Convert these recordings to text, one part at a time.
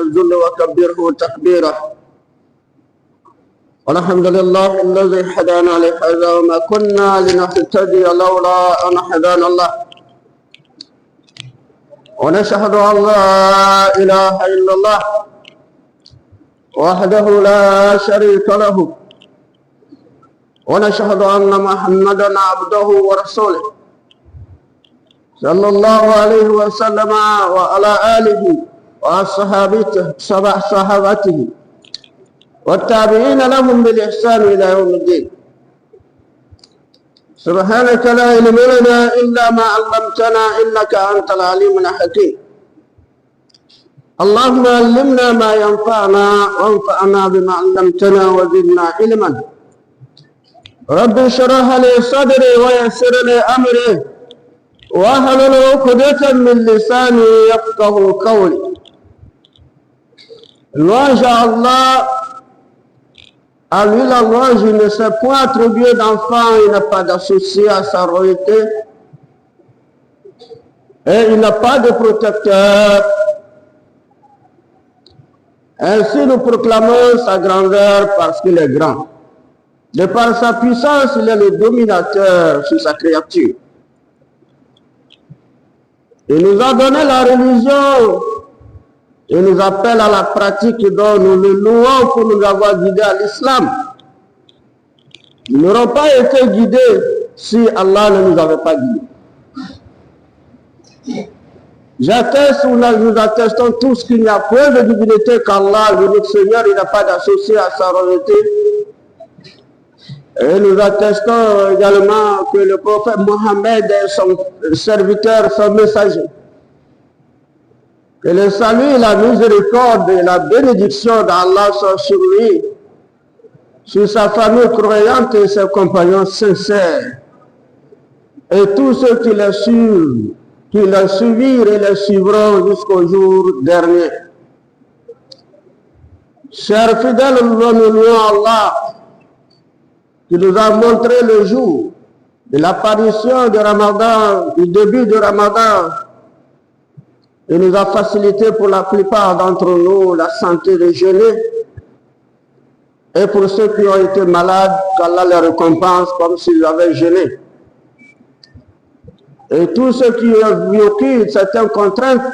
الذل وكبره تكبيرا. والحمد لله الذي هدانا لهذا وما كنا لنهتدي لولا أن هدانا الله. ونشهد أن لا إله إلا الله وحده لا شريك له. ونشهد أن محمدا عبده ورسوله صلى الله عليه وسلم وعلى آله وصحابته والتابعين لهم بالإحسان إلى يوم الدين. سبحانك لا علم لنا إلا ما علمتنا إنك أنت العليم الحكيم. اللهم علمنا ما ينفعنا وانفعنا بما علمتنا وزدنا علما. رب اشرح لي صدري ويسر لي أمري واحلل عقدة من لساني يفقه قولي. Louange à Allah, à lui la louange, il ne s'est point attribué d'enfant, il n'a pas d'associé à sa royauté et il n'a pas de protecteur. Ainsi nous proclamons sa grandeur parce qu'il est grand. De par sa puissance, il est le dominateur sur sa créature. Il nous a donné la religion. Il nous appelle à la pratique dont nous le louons pour nous avoir guidés à l'islam. Nous n'aurions pas été guidés si Allah ne nous avait pas guidés. J'atteste ou nous attestons tous qu'il n'y a point de divinité qu'Allah, l'unique Seigneur, il n'a pas d'associé à sa royauté. Et nous attestons également que le prophète Mohammed est son serviteur, son messager. Que le salut, la miséricorde et la bénédiction d'Allah soient sur lui, sur sa famille croyante et ses compagnons sincères. Et tous ceux qui le suivent, qui le suivirent et le suivront jusqu'au jour dernier. Chers fidèles, nous louons Allah qui nous a montré le jour de l'apparition de Ramadan, du début de Ramadan. Il nous a facilité pour la plupart d'entre nous la santé de jeûner. Et pour ceux qui ont été malades, qu'Allah les récompense comme s'ils avaient jeûné. Et tous ceux qui ont vécu certaines contraintes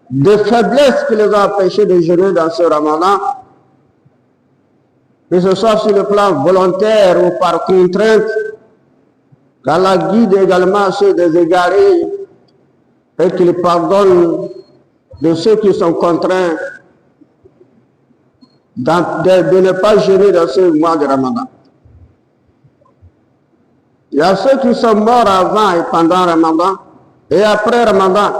de faiblesse qui les ont empêchés de jeûner dans ce Ramadan, que ce soit sur le plan volontaire ou par contrainte, qu'Allah guide également ceux des égarés et qu'il pardonne de ceux qui sont contraints de ne pas jeûner dans ce mois de Ramadan. Il y a ceux qui sont morts avant et pendant Ramadan et après Ramadan,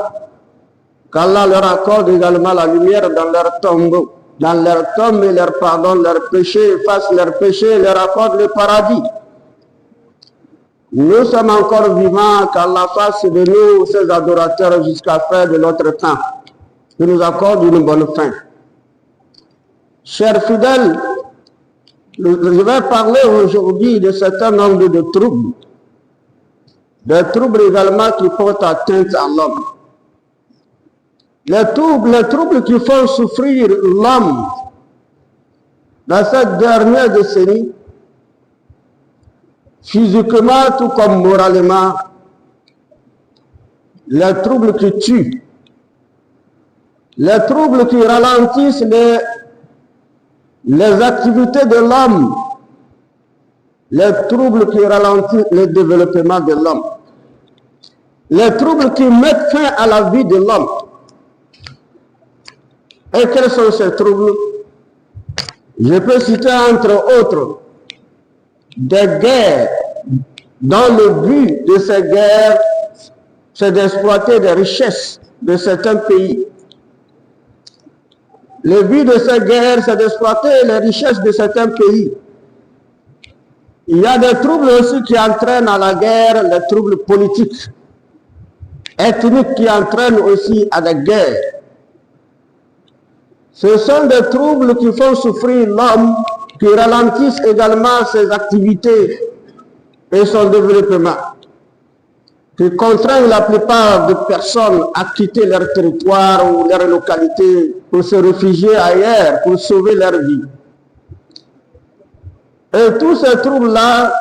qu'Allah leur accorde également la lumière dans leur tombeau. Dans leur tombe, et leur pardonne leurs péchés, efface leurs péchés, leur accorde le paradis. Nous sommes encore vivants, qu'Allah fasse de nous ses adorateurs jusqu'à la fin de notre temps. Il nous accorde une bonne fin. Chers fidèles, je vais parler aujourd'hui de certain nombre de troubles. Des troubles également qui portent atteinte à l'homme. Les troubles qui font souffrir l'homme dans cette dernière décennie, physiquement tout comme moralement, les troubles qui tuent, les troubles qui ralentissent les activités de l'homme, les troubles qui ralentissent le développement de l'homme, les troubles qui mettent fin à la vie de l'homme. Et quels sont ces troubles? Je peux citer entre autres des guerres dont le but de ces guerres, c'est d'exploiter des richesses de certains pays. Le but de ces guerres, c'est d'exploiter les richesses de certains pays. Il y a des troubles aussi qui entraînent à la guerre, les troubles politiques, ethniques qui entraînent aussi à des guerres. Ce sont des troubles qui font souffrir l'homme, qui ralentissent également ses activités et son développement, qui contraignent la plupart des personnes à quitter leur territoire ou leur localité pour se réfugier ailleurs, pour sauver leur vie. Et tous ces troubles-là,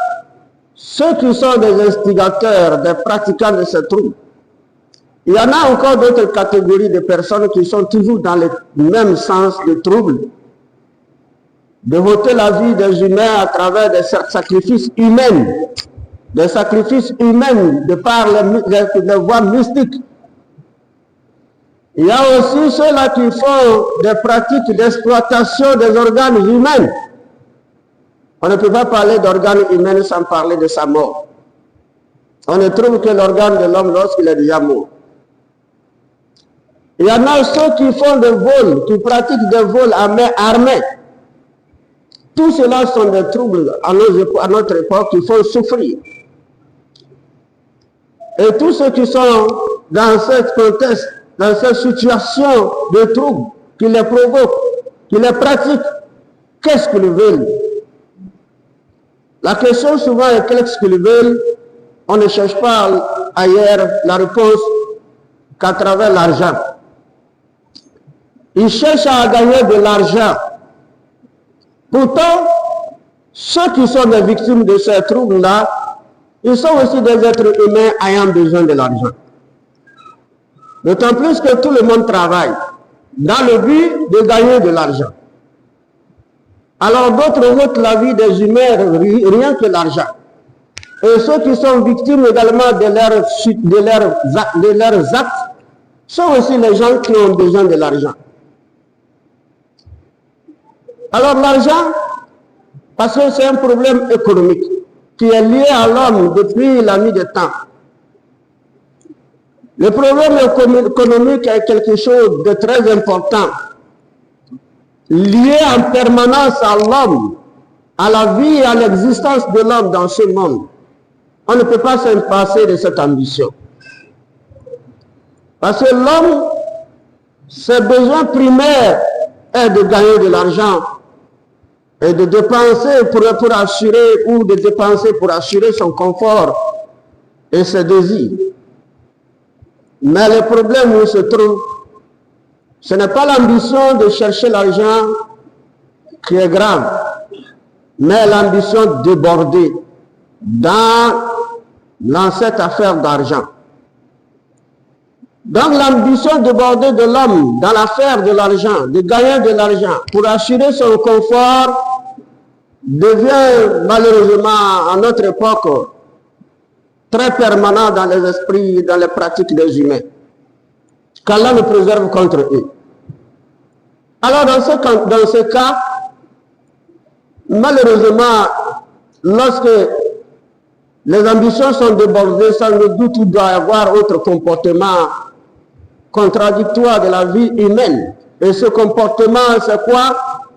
ceux qui sont des instigateurs, des pratiquants de ces troubles, il y en a encore d'autres catégories de personnes qui sont toujours dans le même sens de troubles, de voter la vie des humains à travers des sacrifices humains, de par les voies mystiques. Il y a aussi ceux-là qui font des pratiques d'exploitation des organes humains. On ne peut pas parler d'organes humains sans parler de sa mort. On ne trouve que l'organe de l'homme lorsqu'il est déjà mort. Il y en a ceux qui font des vols, qui pratiquent des vols à main armée. Tout cela sont des troubles à notre époque qui font souffrir. Et tous ceux qui sont dans cette contexte, dans cette situation de troubles, qui les provoquent, qui les pratiquent, qu'est-ce qu'ils veulent? La question souvent est qu'est-ce qu'ils veulent? On ne cherche pas ailleurs la réponse qu'à travers l'argent. Ils cherchent à gagner de l'argent. Pourtant, ceux qui sont des victimes de ces troubles-là, ils sont aussi des êtres humains ayant besoin de l'argent. D'autant plus que tout le monde travaille dans le but de gagner de l'argent. Alors d'autres votent la vie des humains rien que l'argent. Et ceux qui sont victimes également de leurs actes sont aussi les gens qui ont besoin de l'argent. Alors l'argent, parce que c'est un problème économique qui est lié à l'homme depuis la nuit des temps. Le problème économique est quelque chose de très important, lié en permanence à l'homme, à la vie et à l'existence de l'homme dans ce monde. On ne peut pas se passer de cette ambition. Parce que l'homme, ses besoins primaires est de gagner de l'argent et de dépenser pour assurer ou de dépenser pour assurer son confort et ses désirs. Mais le problème où se trouve, ce n'est pas l'ambition de chercher l'argent qui est grave, mais l'ambition débordée dans cette affaire d'argent. Donc l'ambition débordée de l'homme dans l'affaire de l'argent, de gagner de l'argent pour assurer son confort, devient malheureusement à notre époque très permanent dans les esprits et dans les pratiques des humains. Qu'Allah nous préserve contre eux. Alors dans ce cas, malheureusement, lorsque les ambitions sont débordées, sans doute il doit y avoir autre comportement contradictoire de la vie humaine. Et ce comportement, c'est quoi?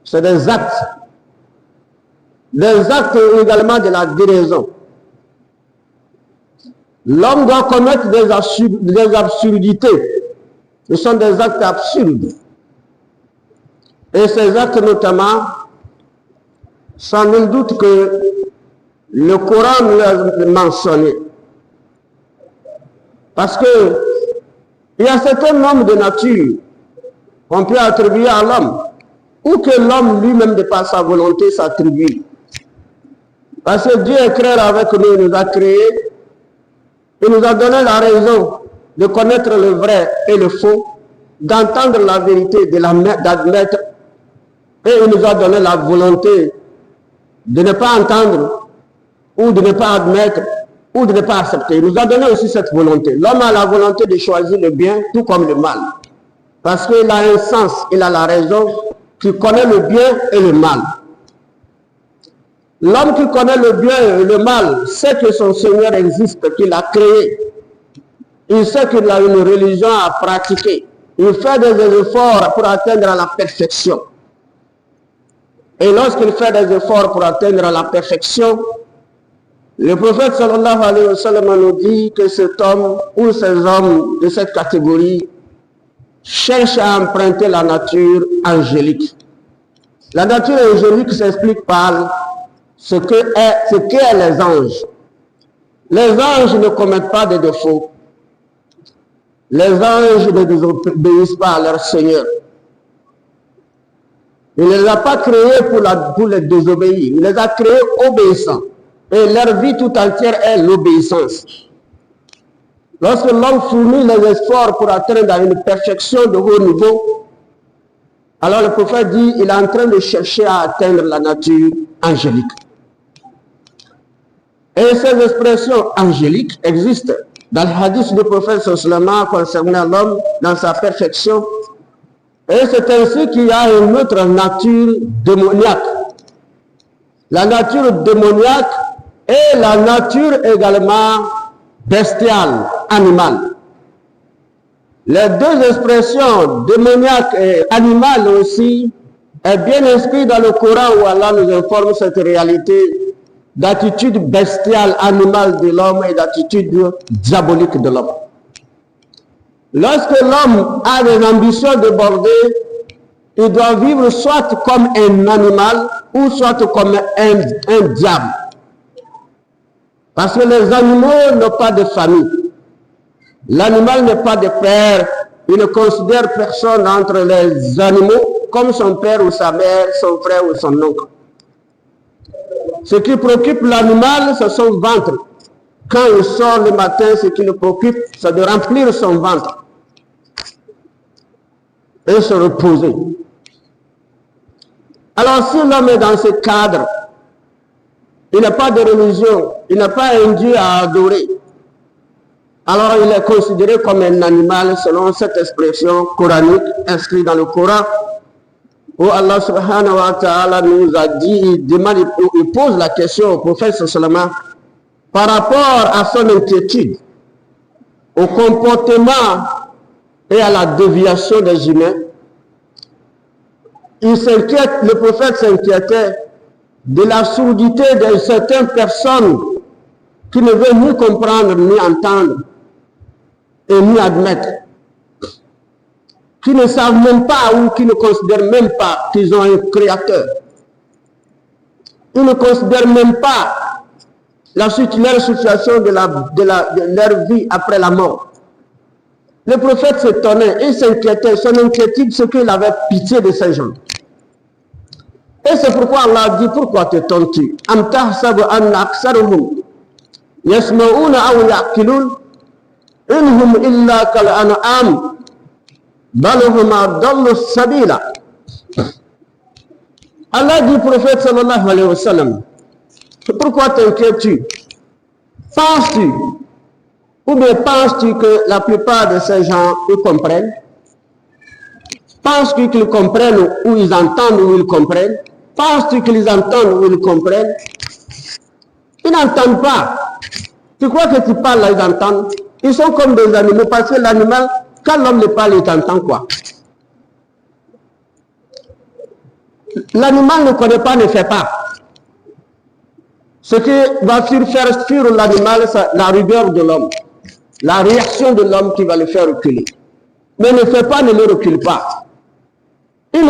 C'est des actes. Des actes également de la déraison. L'homme doit commettre des absurdités. Ce sont des actes absurdes. Et ces actes notamment, sans nul doute que le Coran nous a mentionné. Parce que il y a un certain nombre de natures qu'on peut attribuer à l'homme, ou que l'homme lui-même, de par sa volonté, s'attribue. Parce que Dieu est clair avec nous, il nous a créés, il nous a donné la raison de connaître le vrai et le faux, d'entendre la vérité, d'admettre, et il nous a donné la volonté de ne pas entendre, ou de ne pas admettre, ou de ne pas accepter. Il nous a donné aussi cette volonté. L'homme a la volonté de choisir le bien, tout comme le mal. Parce qu'il a un sens, il a la raison, qui connaît le bien et le mal. L'homme qui connaît le bien et le mal sait que son Seigneur existe, qu'il a créé. Il sait qu'il a une religion à pratiquer. Il fait des efforts pour atteindre la perfection. Et lorsqu'il fait des efforts pour atteindre la perfection, le prophète sallallahu alayhi wa sallam nous dit que cet homme ou ces hommes de cette catégorie cherchent à emprunter la nature angélique. La nature angélique s'explique par ce qu'est les anges. Les anges ne commettent pas de défauts. Les anges ne désobéissent pas à leur Seigneur. Il ne les a pas créés pour les désobéir. Il les a créés obéissants. Et leur vie tout entière est l'obéissance. Lorsque l'homme fournit les efforts pour atteindre une perfection de haut niveau, alors le prophète dit, il est en train de chercher à atteindre la nature angélique. Et ces expressions angéliques existent dans le hadith du prophète sallallahu concernant l'homme dans sa perfection. Et c'est ainsi qu'il y a une autre nature démoniaque. La nature démoniaque et la nature également bestiale, animale. Les deux expressions, démoniaque et animale aussi, est bien inscrit dans le Coran où Allah nous informe cette réalité d'attitude bestiale, animale de l'homme et d'attitude diabolique de l'homme. Lorsque l'homme a des ambitions débordées, il doit vivre soit comme un animal ou soit comme un diable. Parce que les animaux n'ont pas de famille. L'animal n'est pas de père. Il ne considère personne entre les animaux comme son père ou sa mère, son frère ou son oncle. Ce qui préoccupe l'animal, c'est son ventre. Quand il sort le matin, ce qui le préoccupe, c'est de remplir son ventre et se reposer. Alors si l'homme est dans ce cadre, il n'a pas de religion, il n'a pas un Dieu à adorer, alors il est considéré comme un animal selon cette expression coranique inscrite dans le Coran, où Allah subhanahu wa ta'ala nous a dit, il pose la question au prophète sallallahu par rapport à son inquiétude, au comportement et à la déviation des humains. Il s'inquiète, le prophète s'inquiétait de la sourdité de certaines personnes qui ne veulent ni comprendre, ni entendre, et ni admettre, qui ne savent même pas ou qui ne considèrent même pas qu'ils ont un créateur. Ils ne considèrent même pas leur situation de leur vie après la mort. Le prophète s'étonnait, il s'inquiétait, son inquiétude, c'est qu'il avait pitié de ces gens. Et c'est pourquoi Allah dit, pourquoi t'étonnes-tu? Am tahsabu anna aktharuhum yasma'una aw ya'qilun inhum illa kal an'am bal hum adallu sabila. Allah dit au prophète sallallahu alayhi wa sallam, pourquoi t'inquiètes-tu? Penses-tu ou bien penses-tu que la plupart de ces gens ils comprennent? Penses-tu qu'ils comprennent ou ils entendent ou ils comprennent? Penses-tu qu'ils entendent ou ils comprennent? Ils n'entendent pas. Tu crois que tu parles là, ils entendent? Ils sont comme des animaux, parce que l'animal, quand l'homme le parle, il t'entend quoi? L'animal ne connaît pas, ne fait pas. Ce qui va faire fuir l'animal, c'est la rigueur de l'homme. La réaction de l'homme qui va le faire reculer. Mais ne fait pas, ne le recule pas. Ils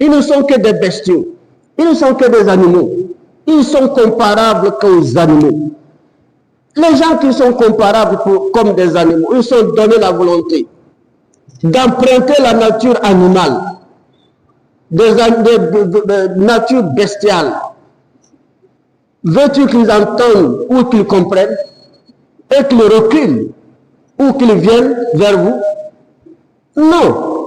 ne sont que des bestiaux. Ils ne sont que des animaux. Ils sont comparables qu'aux animaux. Les gens qui sont comparables comme des animaux, ils sont donnés la volonté d'emprunter la nature animale, de nature bestiale. Veux-tu qu'ils entendent ou qu'ils comprennent et qu'ils reculent ou qu'ils viennent vers vous? Non.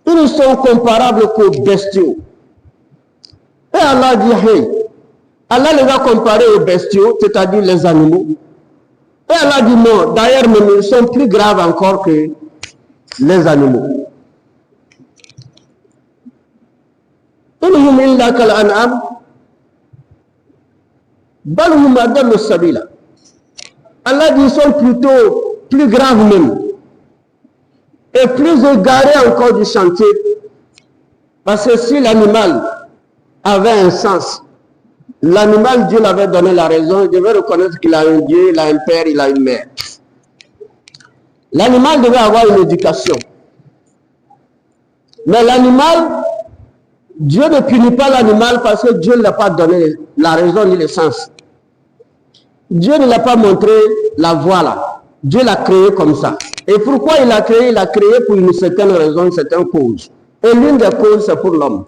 Ils sont comparables qu'aux bestiaux. Et Allah dit, hey, Allah les a comparés aux bestiaux, c'est-à-dire les animaux. Et Allah dit non, d'ailleurs même ils sont plus graves encore que les animaux. Allah dit ils sont plutôt plus graves même. Et plus égarés encore du chantier. Parce que si l'animal avait un sens, l'animal, Dieu l'avait donné la raison, il devait reconnaître qu'il a un Dieu, il a un père, il a une mère. L'animal devait avoir une éducation. Mais l'animal, Dieu ne punit pas l'animal parce que Dieu ne l'a pas donné la raison ni le sens. Dieu ne l'a pas montré la voie là. Dieu l'a créé comme ça. Et pourquoi il l'a créé? Il l'a créé pour une certaine raison, une certaine cause. Et l'une des causes, c'est pour l'homme.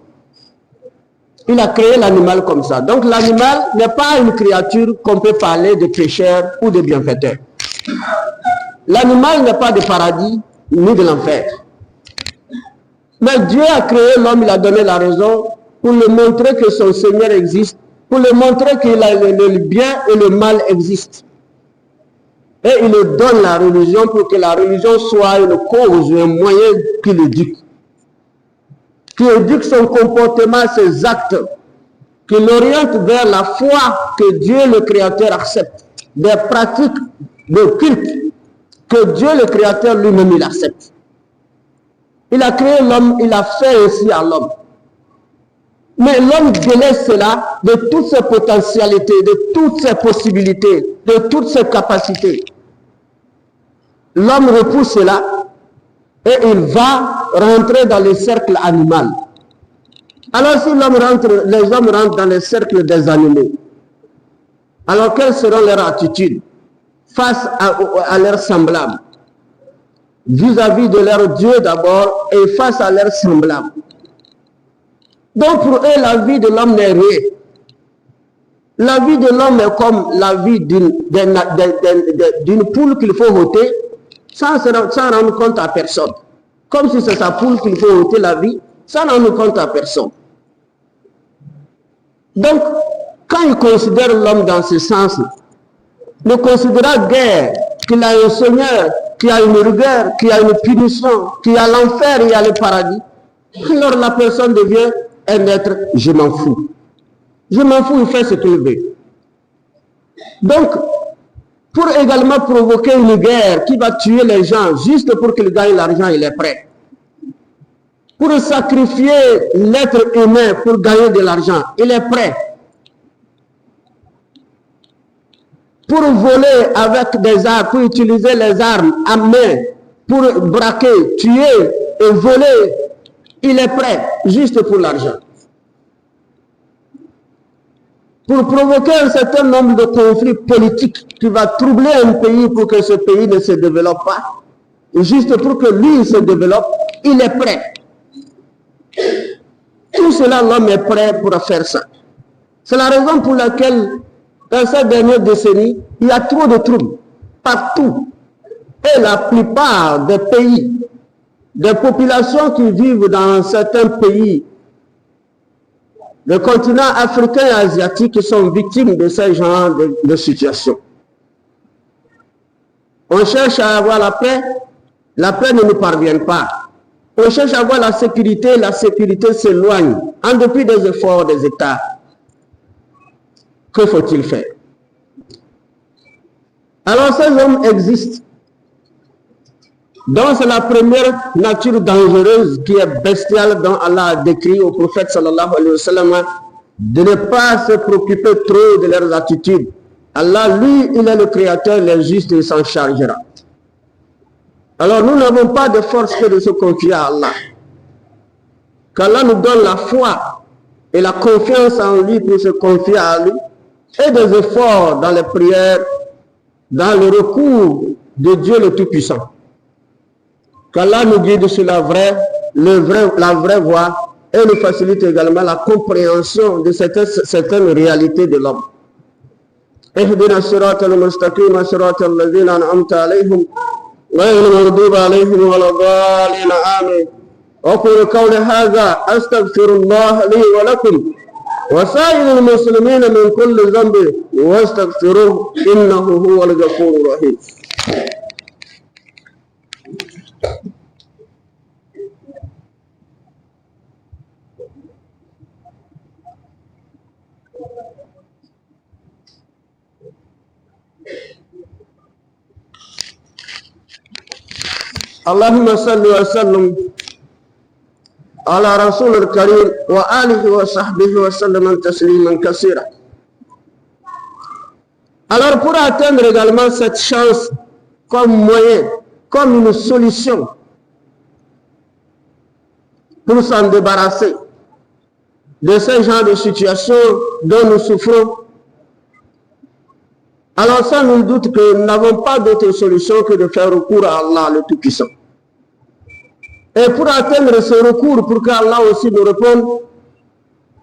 Il a créé l'animal comme ça. Donc l'animal n'est pas une créature qu'on peut parler de pécheur ou de bienfaiteur. L'animal n'est pas de paradis ni de l'enfer. Mais Dieu a créé l'homme, il a donné la raison pour lui montrer que son Seigneur existe, pour lui montrer que le bien et le mal existent. Et il lui donne la religion pour que la religion soit une cause, un moyen qui l'éduque. Qui éduque son comportement, ses actes, qui l'oriente vers la foi que Dieu le Créateur accepte, des pratiques de culte que Dieu le Créateur lui-même il accepte. Il a créé l'homme, il a fait ainsi à l'homme. Mais l'homme délaisse cela de toutes ses potentialités, de toutes ses possibilités, de toutes ses capacités. L'homme repousse cela et il va rentrer dans le cercle animal. Alors si l'homme rentre, les hommes rentrent dans le cercle des animaux, alors quelles seront leurs attitudes face à leurs semblables, vis-à-vis de leur Dieu d'abord et face à leurs semblables? Donc pour eux, la vie de l'homme n'est rien. La vie de l'homme est comme la vie d'une poule qu'il faut ôter sans rendre compte à personne. Comme si c'est sa poule qu'il faut ôter la vie sans rendre compte à personne. Donc, quand il considère l'homme dans ce sens, ne considérera guère qu'il a un Seigneur, qu'il a une rigueur, qu'il a une punition, qu'il y a l'enfer et il y a le paradis, alors la personne devient un être « je m'en fous ». Je m'en fous, il fait ce qu'il veut. Donc, pour également provoquer une guerre qui va tuer les gens juste pour qu'ils gagnent l'argent, il est prêt. Pour sacrifier l'être humain pour gagner de l'argent, il est prêt. Pour voler avec des armes, pour utiliser les armes à main, pour braquer, tuer et voler, il est prêt, juste pour l'argent. Pour provoquer un certain nombre de conflits politiques qui va troubler un pays pour que ce pays ne se développe pas, et juste pour que lui se développe, il est prêt. Tout cela, l'homme est prêt pour faire ça. C'est la raison pour laquelle, dans cette dernière décennie, il y a trop de troubles partout. Et la plupart des pays, des populations qui vivent dans certains pays, le continent africain et asiatique sont victimes de ce genre de situation. On cherche à avoir la paix ne nous parvient pas. On cherche à avoir la sécurité s'éloigne, en dépit des efforts des États. Que faut-il faire? Alors ces hommes existent. Donc c'est la première nature dangereuse qui est bestiale dont Allah a décrit au prophète sallallahu alayhi wa sallam de ne pas se préoccuper trop de leurs attitudes. Allah, lui, il est le créateur, il est juste et il s'en chargera. Alors nous n'avons pas de force que de se confier à Allah. Qu'Allah nous donne la foi et la confiance en lui pour se confier à lui et des efforts dans les prières, dans le recours de Dieu le Tout-Puissant. Qu'Allah nous guide sur la vraie voie et nous facilite également la compréhension de certaines réalités de l'homme. اهدنا الصراط المستقيم صراط الذين أنعمت عليهم غير المغضوب عليهم ولا الضالين آمين. أقول قولي هذا أستغفر الله لي ولكم وسائر المسلمين من كل ذنب واستغفروه إنه هو الغفور الرحيم. اللهم صل وسلم على رسول الكريم وآله وصحبه وسلم تسليما كثيرا. Alors pour atteindre également cette chance comme moyen, comme une solution pour s'en débarrasser de ce genre de situation dont nous souffrons, Alors sans nul doute que nous n'avons pas d'autre solution que de faire recours à Allah le Tout-Puissant. Et pour atteindre ce recours, pour qu'Allah aussi nous réponde,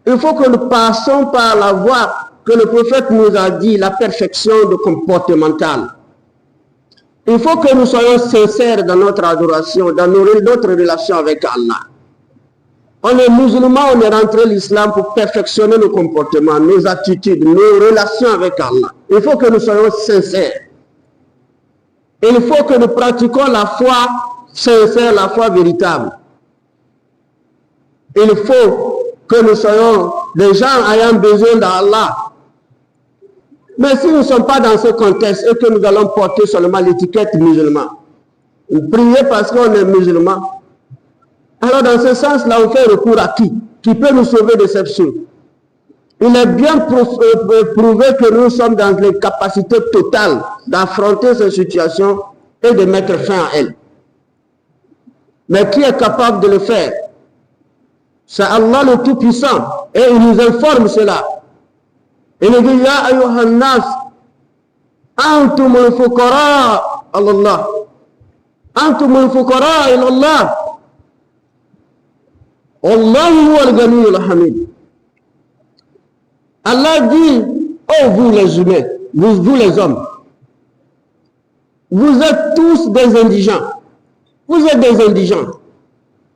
il faut que nous passions par la voie que le prophète nous a dit, la perfection comportementale. Il faut que nous soyons sincères dans notre adoration, dans notre relation avec Allah. On est musulman, on est rentré l'islam pour perfectionner nos comportements, nos attitudes, nos relations avec Allah. Il faut que nous soyons sincères. Il faut que nous pratiquions la foi sincère, la foi véritable. Il faut que nous soyons des gens ayant besoin d'Allah. Mais si nous ne sommes pas dans ce contexte et que nous allons porter seulement l'étiquette musulman, prier parce qu'on est musulman, alors dans ce sens-là, on fait recours à qui? Qui peut nous sauver de cette chose? Il est bien prouvé que nous sommes dans l'incapacité totale d'affronter cette situation et de mettre fin à elle. Mais qui est capable de le faire? C'est Allah le Tout-Puissant. Et il nous informe cela. Il nous dit, Ya ayyuhan nas, antumul fuqara Allah. Antumul fuqara ilallah. Wallahu huwal ghaniyyul hamid. Allah dit, oh vous les humains, vous les hommes, vous êtes tous des indigents. Vous êtes des indigents.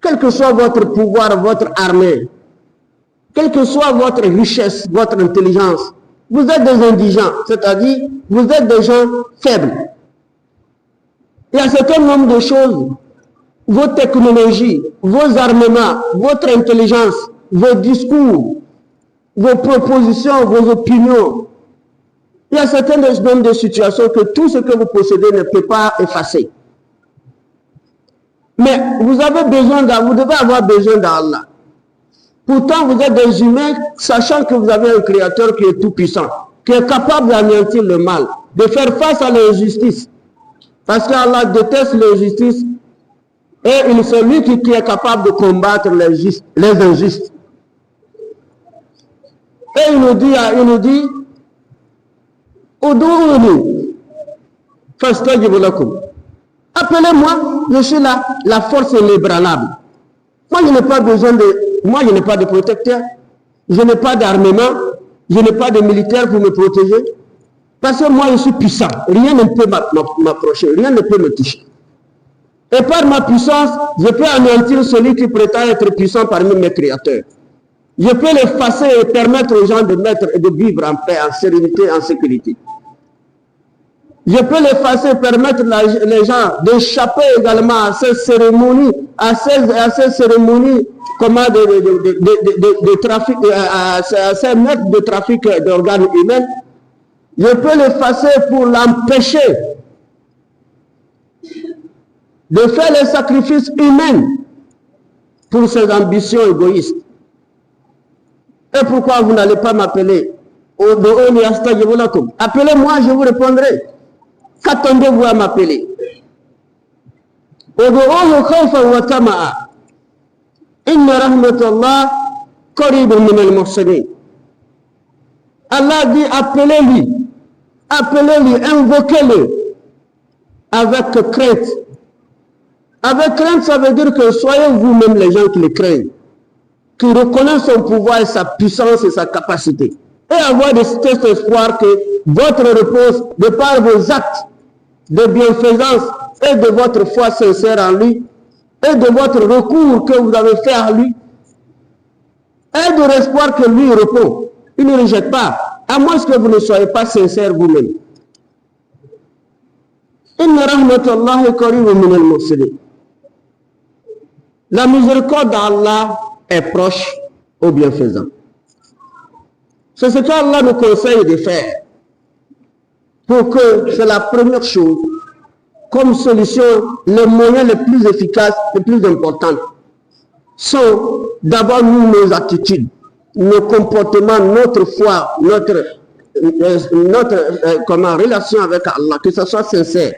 Quel que soit votre pouvoir, votre armée, quelle que soit votre richesse, votre intelligence, vous êtes des indigents, c'est-à-dire vous êtes des gens faibles. Il y a un certain nombre de choses, vos technologies, vos armements, votre intelligence, vos discours, vos propositions, vos opinions. Il y a un certain nombre de situations que tout ce que vous possédez ne peut pas effacer. Mais vous avez besoin d'Allah, vous devez avoir besoin d'Allah. Pourtant, vous êtes des humains, sachant que vous avez un créateur qui est tout puissant, qui est capable d'anéantir le mal, de faire face à l'injustice. Parce qu'Allah déteste l'injustice et il c'est lui qui est capable de combattre les injustes. Et il nous dit, Udu'uni, fastajib lakum. Appelez-moi, je suis là, la force inébranlable. Moi, je n'ai pas besoin je n'ai pas de protecteur, je n'ai pas d'armement, je n'ai pas de militaire pour me protéger. Parce que moi, je suis puissant. Rien ne peut m'approcher, rien ne peut me toucher. Et par ma puissance, je peux anéantir celui qui prétend être puissant parmi mes créateurs. Je peux l'effacer et permettre aux gens de vivre en paix, en sérénité, en sécurité. Je peux l'effacer et permettre les gens d'échapper également à ces cérémonies, à ces cérémonies de trafic, à ces meurtres de trafic d'organes humains. Je peux l'effacer pour l'empêcher de faire les sacrifices humains pour ses ambitions égoïstes. Et pourquoi vous n'allez pas m'appeler? Appelez-moi, je vous répondrai. Qu'attendez-vous à m'appeler? Allah dit appelez-lui, invoquez-le avec crainte. Avec crainte, ça veut dire que soyez vous-même les gens qui le craignent, qui reconnaissent son pouvoir et sa puissance et sa capacité. Et avoir de cet espoir que votre repose, de par vos actes de bienfaisance et de votre foi sincère en lui, et de votre recours que vous avez fait à lui, et de l'espoir que lui répond. Il ne rejette pas, à moins que vous ne soyez pas sincère vous-même. La miséricorde d'Allah est proche aux bienfaisants. C'est ce qu'Allah nous conseille de faire. Pour que c'est la première chose, comme solution, les moyens les plus efficaces, les plus importants, sont d'abord nos attitudes, nos comportements, notre foi, notre relation avec Allah, que ce soit sincère.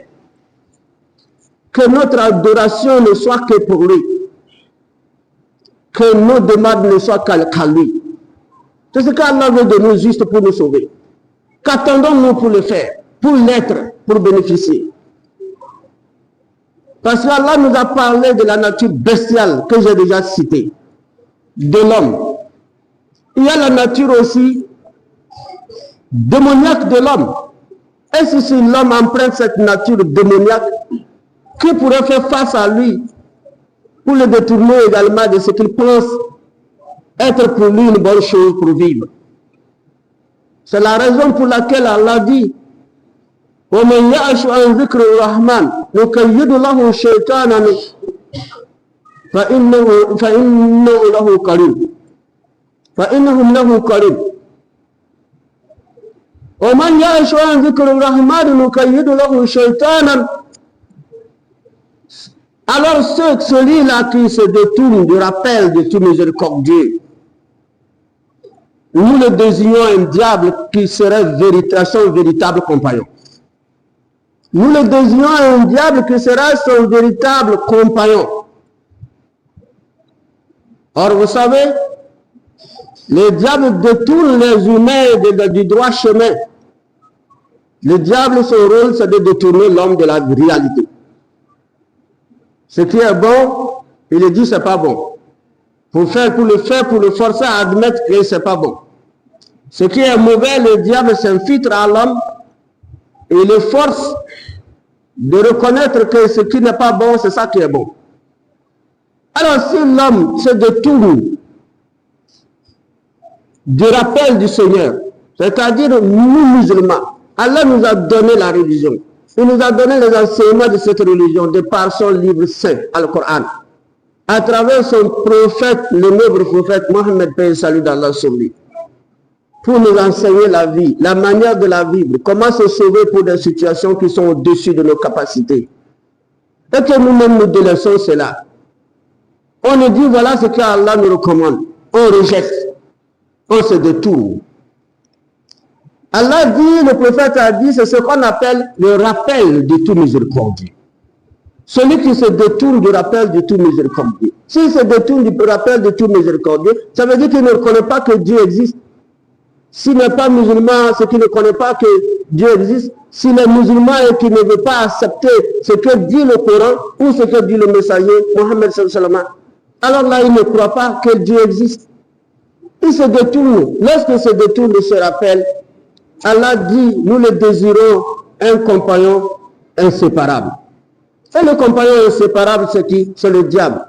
Que notre adoration ne soit que pour lui. Que nos demandes ne soient qu'à lui. C'est ce qu'Allah veut de nous juste pour nous sauver. Qu'attendons-nous pour le faire? pour l'être, pour bénéficier. Parce qu'Allah nous a parlé de la nature bestiale que j'ai déjà citée, de l'homme. Il y a la nature aussi démoniaque de l'homme. Et si l'homme emprunte cette nature démoniaque, qui pourrait faire face à lui pour le détourner également de ce qu'il pense être pour lui une bonne chose pour vivre? C'est la raison pour laquelle Allah dit وَمَنْ يَعْشُ عَنْ ذِكْرِ الرَّحْمَنِ نُقَيِّضْ لَهُ شَيْطَانًا فَإِنَّهُمْ لَهُ قَرِيبٌ وَمَنْ يَعْشُ عَنْ ذِكْرِ الرَّحْمَنِ نُقَيِّضْ لَهُ شَيْطَانًا. Alors celui-là qui se détourne du rappel de tout miséricordieux, nous le désignons un diable qui serait son véritable compagnon. Nous le désignons un diable qui sera son véritable compagnon. Or, vous savez, le diable détourne les humains du droit chemin. Le diable, son rôle, c'est de détourner l'homme de la réalité. Ce qui est bon, il dit c'est pas bon. Pour le forcer à admettre que c'est pas bon. Ce qui est mauvais, le diable s'infiltre à l'homme et le force de reconnaître que ce qui n'est pas bon, c'est ça qui est bon. Alors si l'homme se détourne du rappel du Seigneur, c'est-à-dire nous musulmans, Allah nous a donné la religion. Il nous a donné les enseignements de cette religion de par son livre saint, Al-Coran, à travers son prophète, le noble prophète Mohammed, paix et salut d'Allah sur lui, pour nous enseigner la vie, la manière de la vivre, comment se sauver pour des situations qui sont au-dessus de nos capacités. Et que nous-mêmes nous délaissons cela. On nous dit voilà ce qu'Allah nous recommande. On rejette, on se détourne. Allah dit, le prophète a dit, c'est ce qu'on appelle le rappel de tout miséricordieux. Celui qui se détourne du rappel de tout miséricordieux. S'il se détourne du rappel de tout miséricordieux, ça veut dire qu'il ne reconnaît pas que Dieu existe. S'il n'est pas musulman, c'est qu'il ne connaît pas que Dieu existe. S'il est musulman et qu'il ne veut pas accepter ce que dit le Coran ou ce que dit le messager, Mohammed sallallahu alayhi wa sallam, alors là, il ne croit pas que Dieu existe. Il se détourne. Lorsqu'il se détourne de ce rappel, Allah dit, nous le désirons un compagnon inséparable. Et le compagnon inséparable, c'est qui? C'est le diable.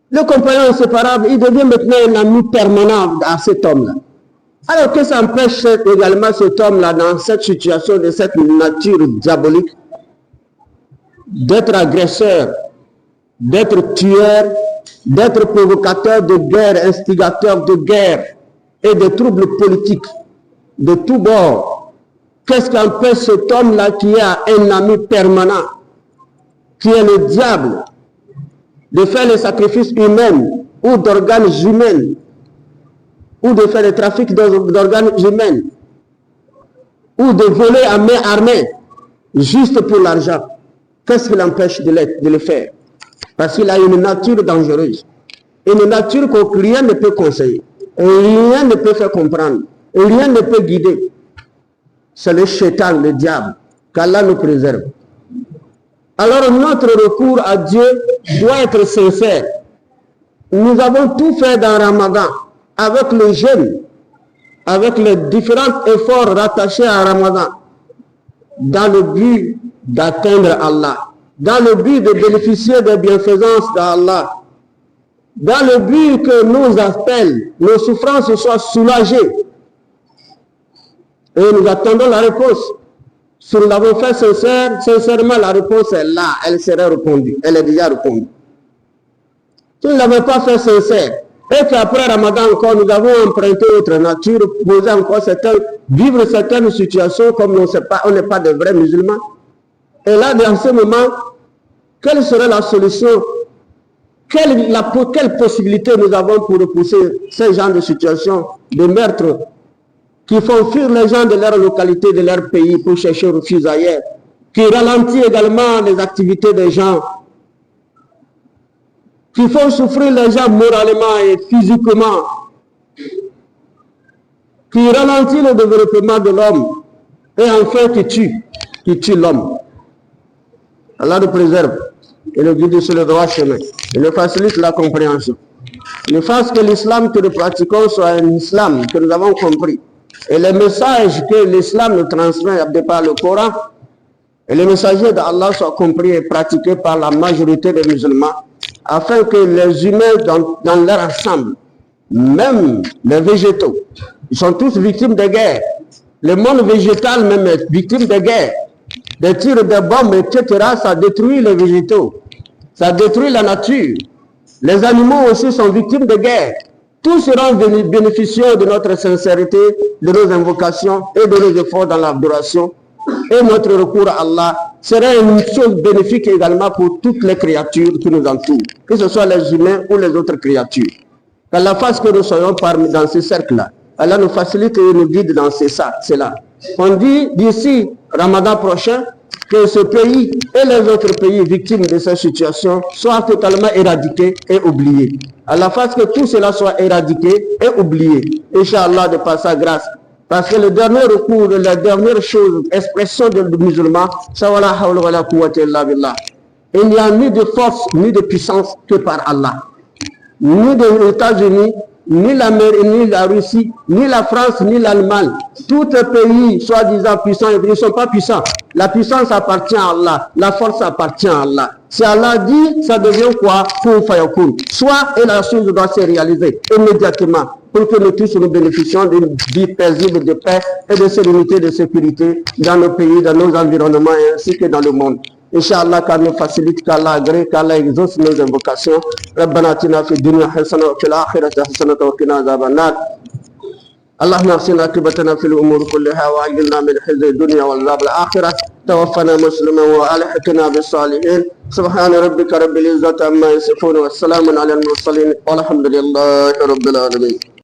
Le compagnon inséparable, il devient maintenant un ami permanent à cet homme-là. Alors que ça empêche également cet homme-là, dans cette situation de cette nature diabolique, d'être agresseur, d'être tueur, d'être provocateur de guerre, instigateur de guerre et de troubles politiques de tous bords. Qu'est-ce qu'empêche cet homme-là qui a un ami permanent, qui est le diable, de faire les sacrifices humains ou d'organes humains, ou de faire le trafic d'organes humains, ou de voler à main armée, juste pour l'argent? Qu'est-ce qui l'empêche de le faire? Parce qu'il a une nature dangereuse, une nature que rien ne peut conseiller, rien ne peut faire comprendre, rien ne peut guider. C'est le shaitan, le diable, qu'Allah nous préserve. Alors notre recours à Dieu doit être sincère. Nous avons tout fait dans Ramadan, avec le jeûne, avec les différents efforts rattachés à Ramadan, dans le but d'atteindre Allah, dans le but de bénéficier des bienfaisances d'Allah, dans le but que nos appels, nos souffrances soient soulagées. Et nous attendons la réponse. Si nous l'avons fait sincèrement, la réponse est là, elle serait répondue, elle est déjà répondue. Si nous ne l'avons pas fait sincère, et qu'après Ramadan encore, nous avons emprunté notre nature, poser encore vivre certaines situations comme on n'est pas de vrais musulmans. Et là, dans ce moment, quelle serait la solution? Quelle possibilité nous avons pour repousser ces genres de situations, de meurtres, qui font fuir les gens de leur localité, de leur pays pour chercher refuge ailleurs, qui ralentit également les activités des gens, qui font souffrir les gens moralement et physiquement, qui ralentit le développement de l'homme et enfin qui tue l'homme. Allah nous préserve et nous guide sur le droit chemin. Il nous facilite la compréhension. Il fasse que l'islam que nous pratiquons soit un islam que nous avons compris. Et les messages que l'islam nous transmet de par le Coran et les messagers d'Allah soient compris et pratiqués par la majorité des musulmans, afin que les humains dans leur ensemble, même les végétaux, ils sont tous victimes de guerre. Le monde végétal même est victime de guerre. Des tirs de bombes, etc., ça détruit les végétaux. Ça détruit la nature. Les animaux aussi sont victimes de guerre. Tous seront bénéficiaires de notre sincérité, de nos invocations et de nos efforts dans l'adoration. Et notre recours à Allah serait une chose bénéfique également pour toutes les créatures qui nous entourent, que ce soit les humains ou les autres créatures. Qu'Allah fasse que nous soyons dans ce cercle-là. Allah nous facilite et nous guide dans cela. On dit d'ici Ramadan prochain que ce pays et les autres pays victimes de cette situation soient totalement éradiqués et oubliés. Allah fasse que tout cela soit éradiqué et oublié. Inch'Allah, de par sa grâce. Parce que le dernier recours, la dernière chose, expression des musulmans, c'est wala hawla wala quwwata illa billah. Il n'y a ni de force ni de puissance que par Allah. Ni des États-Unis, ni l'Amérique, ni la Russie, ni la France, ni l'Allemagne. Tous les pays, soi-disant puissants, ils ne sont pas puissants. La puissance appartient à Allah. La force appartient à Allah. Si Allah dit, ça devient quoi? Soit et la chose doit se réaliser immédiatement pour que nous tous nous bénéficions d'une vie paisible de paix et de sérénité, de sécurité dans nos pays, dans nos environnements ainsi que dans le monde. Inch'Allah, qu'Allah nous facilite, qu'Allah agrée, qu'Allah exauce nos invocations. Rabbana atina fid dunya hasana wa fil akhirati hasanatan wa qina adhaban nar. اللهم اغفر عاقبتنا في الامور كلها واجلنا من خزي الدنيا والعذاب الاخره توفنا مسلما والحقنا بالصالحين سبحان ربك رب العزه عما يصفون والسلام على المرسلين والحمد لله رب العالمين.